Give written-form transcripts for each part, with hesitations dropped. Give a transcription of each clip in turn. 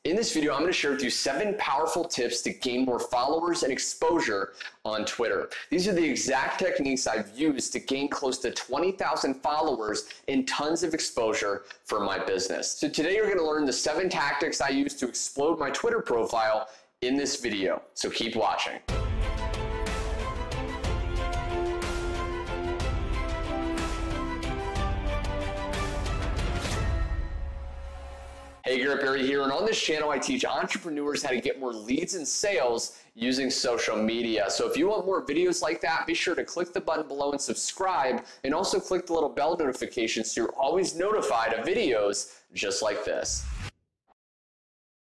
In this video, I'm going to share with you 7 powerful tips to gain more followers and exposure on Twitter. These are the exact techniques I've used to gain close to 20,000 followers and tons of exposure for my business. So today you're going to learn the 7 tactics I use to explode my Twitter profile in this video. So keep watching. Hey, Garrett here, and on this channel I teach entrepreneurs how to get more leads and sales using social media. So if you want more videos like that, be sure to click the button below and subscribe, and also click the little bell notification so you're always notified of videos just like this.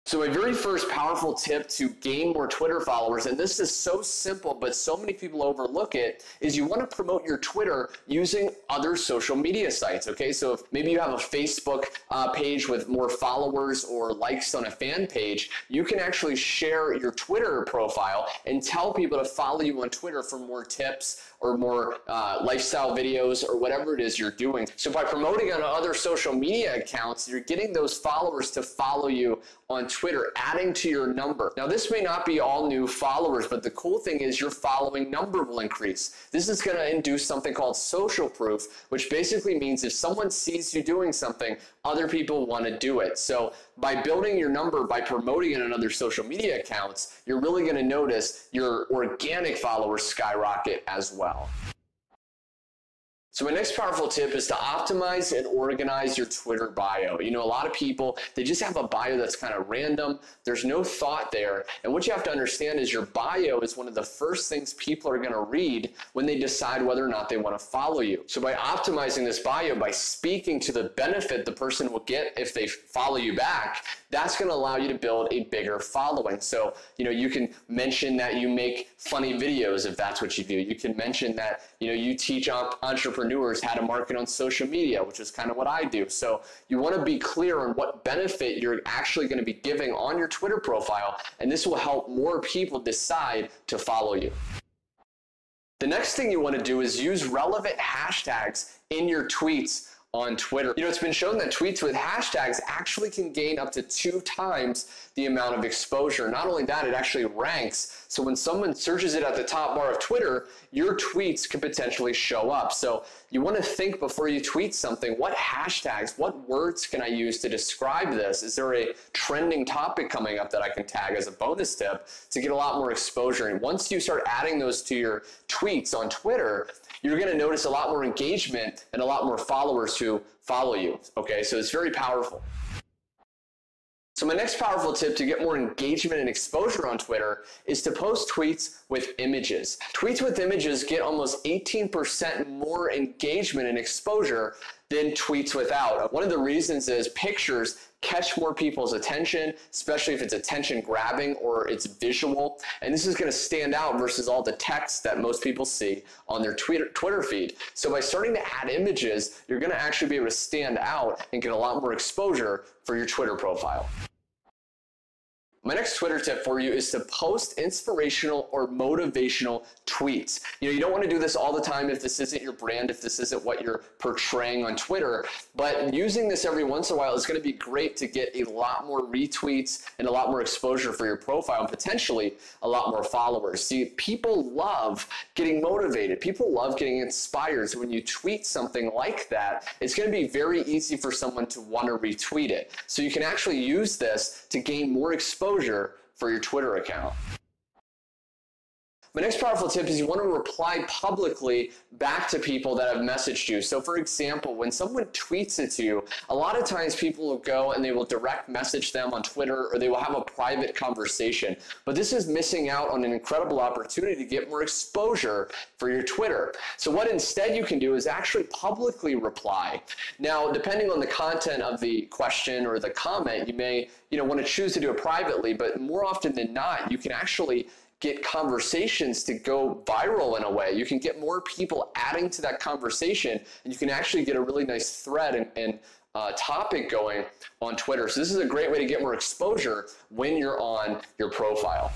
So my very first powerful tip to gain more Twitter followers, and this is so simple, but so many people overlook it, is you want to promote your Twitter using other social media sites, okay? So if maybe you have a Facebook page with more followers or likes on a fan page, you can actually share your Twitter profile and tell people to follow you on Twitter for more tips or more lifestyle videos or whatever it is you're doing. So by promoting on other social media accounts, you're getting those followers to follow you on Twitter, adding to your number. Now, this may not be all new followers, but the cool thing is your following number will increase. This is going to induce something called social proof, which basically means if someone sees you doing something, other people want to do it. So by building your number, by promoting it on other social media accounts, you're really going to notice your organic followers skyrocket as well. So my next powerful tip is to optimize and organize your Twitter bio. You know, a lot of people, they just have a bio that's kind of random. There's no thought there. And what you have to understand is your bio is one of the first things people are going to read when they decide whether or not they want to follow you. So by optimizing this bio, by speaking to the benefit the person will get if they follow you back, that's going to allow you to build a bigger following. So, you know, you can mention that you make funny videos if that's what you do. You can mention that, you know, you teach entrepreneurs how to market on social media, which is kind of what I do. So you want to be clear on what benefit you're actually going to be giving on your Twitter profile, and this will help more people decide to follow you. The next thing you want to do is use relevant hashtags in your tweets on Twitter. You know, it's been shown that tweets with hashtags actually can gain up to 2 times the amount of exposure. Not only that, it actually ranks. So when someone searches it at the top bar of Twitter, your tweets could potentially show up. So you want to think before you tweet something, what hashtags, what words can I use to describe this? Is there a trending topic coming up that I can tag as a bonus tip to get a lot more exposure? And once you start adding those to your tweets on Twitter, you're going to notice a lot more engagement and a lot more followers who follow you. Okay, so it's very powerful. So my next powerful tip to get more engagement and exposure on Twitter is to post tweets with images. Tweets with images get almost 18% more engagement and exposure than tweets without. One of the reasons is pictures catch more people's attention, especially if it's attention grabbing or it's visual. And this is going to stand out versus all the text that most people see on their Twitter feed. So by starting to add images, you're going to actually be able to stand out and get a lot more exposure for your Twitter profile. My next Twitter tip for you is to post inspirational or motivational tweets. You know, you don't want to do this all the time if this isn't your brand, if this isn't what you're portraying on Twitter, but using this every once in a while is going to be great to get a lot more retweets and a lot more exposure for your profile and potentially a lot more followers. See, people love getting motivated. People love getting inspired. So when you tweet something like that, it's going to be very easy for someone to want to retweet it. So you can actually use this to gain more exposure for your Twitter account. My next powerful tip is you want to reply publicly back to people that have messaged you. So for example, when someone tweets it to you, a lot of times people will go and they will direct message them on Twitter, or they will have a private conversation. But this is missing out on an incredible opportunity to get more exposure for your Twitter. So what instead you can do is actually publicly reply. Now, depending on the content of the question or the comment, you may want to choose to do it privately, but more often than not, you can actually get conversations to go viral in a way. You can get more people adding to that conversation, and you can actually get a really nice thread and topic going on Twitter. So this is a great way to get more exposure when you're on your profile.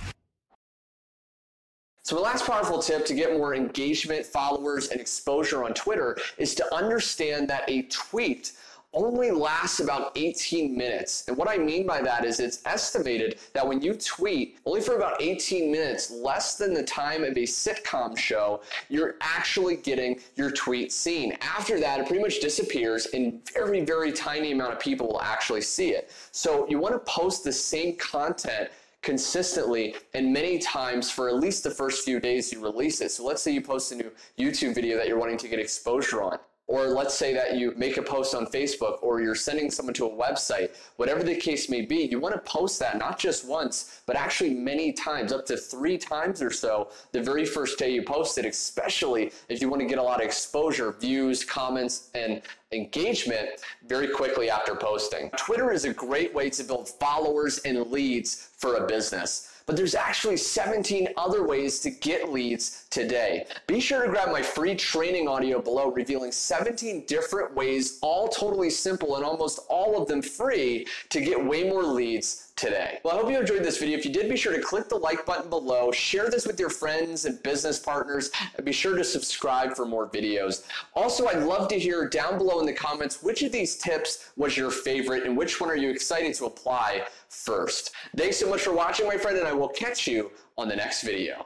So the last powerful tip to get more engagement, followers, and exposure on Twitter is to understand that a tweet only lasts about 18 minutes. And what I mean by that is it's estimated that when you tweet only for about 18 minutes, less than the time of a sitcom show, you're actually getting your tweet seen. After that, it pretty much disappears and very, very tiny amount of people will actually see it. So you want to post the same content consistently and many times for at least the first few days you release it. So let's say you post a new YouTube video that you're wanting to get exposure on. Or let's say that you make a post on Facebook or you're sending someone to a website, whatever the case may be, you want to post that not just once, but actually many times, up to 3 times or so the very first day you post it, especially if you want to get a lot of exposure, views, comments, and engagement very quickly after posting. Twitter is a great way to build followers and leads for a business. But there's actually 17 other ways to get leads today. Be sure to grab my free training audio below revealing 17 different ways, all totally simple and almost all of them free, to get way more leads today. Well, I hope you enjoyed this video. If you did, be sure to click the like button below, share this with your friends and business partners, and be sure to subscribe for more videos. Also, I'd love to hear down below in the comments which of these tips was your favorite and which one are you excited to apply first. Thanks so much for watching, my friend, and I will catch you on the next video.